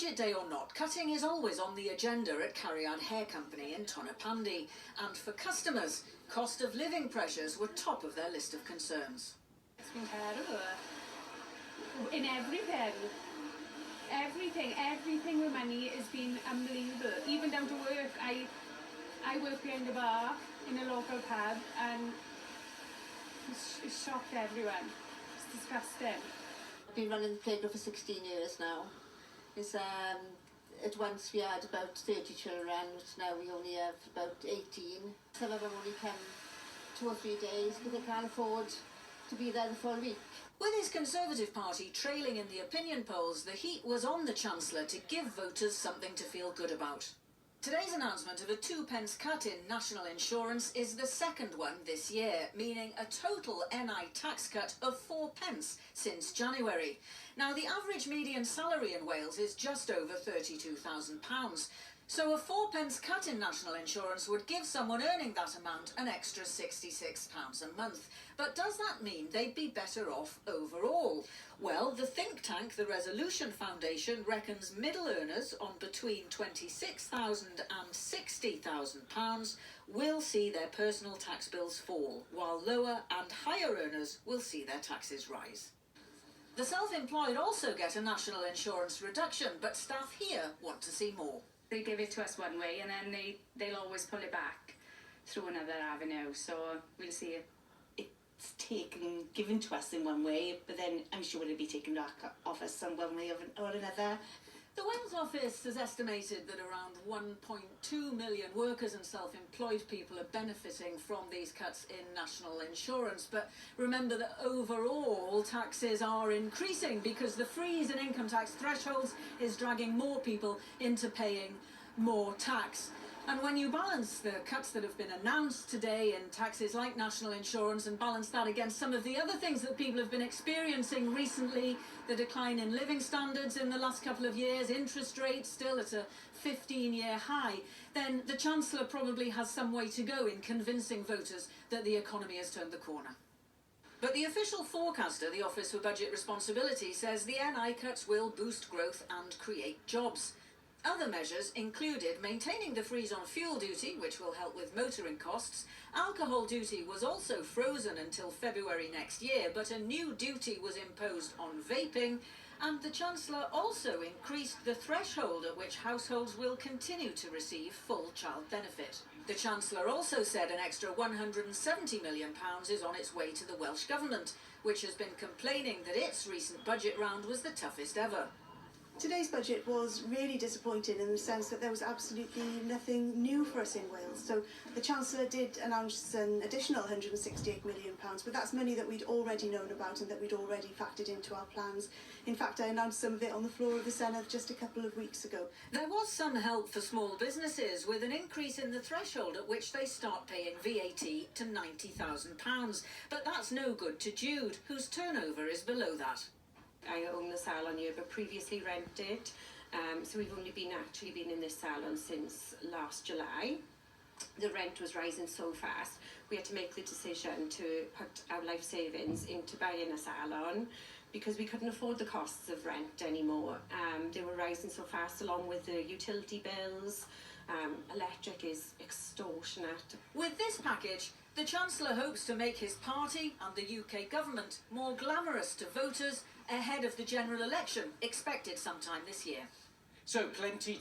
Budget day or not, cutting is always on the agenda at Cariad Hair Company in Tonypandy. And for customers, cost of living pressures were top of their list of concerns. It's been terrible. In everything. Everything with money has been unbelievable. Even down to work. I work behind the bar in a local pub and it's shocked everyone. It's disgusting. I've been running the playground for 16 years now. At once we had about 30 children, but now we only have about 18. Some of them only come 2 or 3 days because they can't afford to be there the full week. With his Conservative Party trailing in the opinion polls, the heat was on the Chancellor to give voters something to feel good about. Today's announcement of a 2p cut in national insurance is the second one this year, meaning a total NI tax cut of 4p since January. Now, the average median salary in Wales is just over £32,000. So a 4p cut in national insurance would give someone earning that amount an extra £66 a month. But does that mean they'd be better off overall? Well, the think tank, the Resolution Foundation, reckons middle earners on between £26,000 and £60,000 will see their personal tax bills fall, while lower and higher earners will see their taxes rise. The self-employed also get a national insurance reduction, but staff here want to see more. They give it to us one way and then they'll always pull it back through another avenue, so we'll see it. It's given to us in one way, but then I'm sure it'll be taken back off us in one way or another. The Wales office has estimated that around 1.2 million workers and self-employed people are benefiting from these cuts in national insurance. But remember that overall taxes are increasing because the freeze in income tax thresholds is dragging more people into paying more tax. And when you balance the cuts that have been announced today in taxes like national insurance and balance that against some of the other things that people have been experiencing recently, the decline in living standards in the last couple of years, interest rates still at a 15-year high, then the Chancellor probably has some way to go in convincing voters that the economy has turned the corner. But the official forecaster, the Office for Budget Responsibility, says the NI cuts will boost growth and create jobs. Other measures included maintaining the freeze on fuel duty, which will help with motoring costs. Alcohol duty was also frozen until February next year, but a new duty was imposed on vaping. And the Chancellor also increased the threshold at which households will continue to receive full child benefit. The Chancellor also said an extra £170 million is on its way to the Welsh Government, which has been complaining that its recent budget round was the toughest ever. Today's budget was really disappointing in the sense that there was absolutely nothing new for us in Wales. So the Chancellor did announce an additional £168 million, but that's money that we'd already known about and that we'd already factored into our plans. In fact, I announced some of it on the floor of the Senedd just a couple of weeks ago. There was some help for small businesses with an increase in the threshold at which they start paying VAT to £90,000. But that's no good to Jude, whose turnover is below that. I own the salon here, but previously rented, so we've only been in this salon since last July. The rent was rising so fast, we had to make the decision to put our life savings into buying a salon because we couldn't afford the costs of rent anymore. They were rising so fast along with the utility bills. Electric is extortionate. With this package, the Chancellor hopes to make his party and the UK government more glamorous to voters ahead of the general election expected sometime this year. So plenty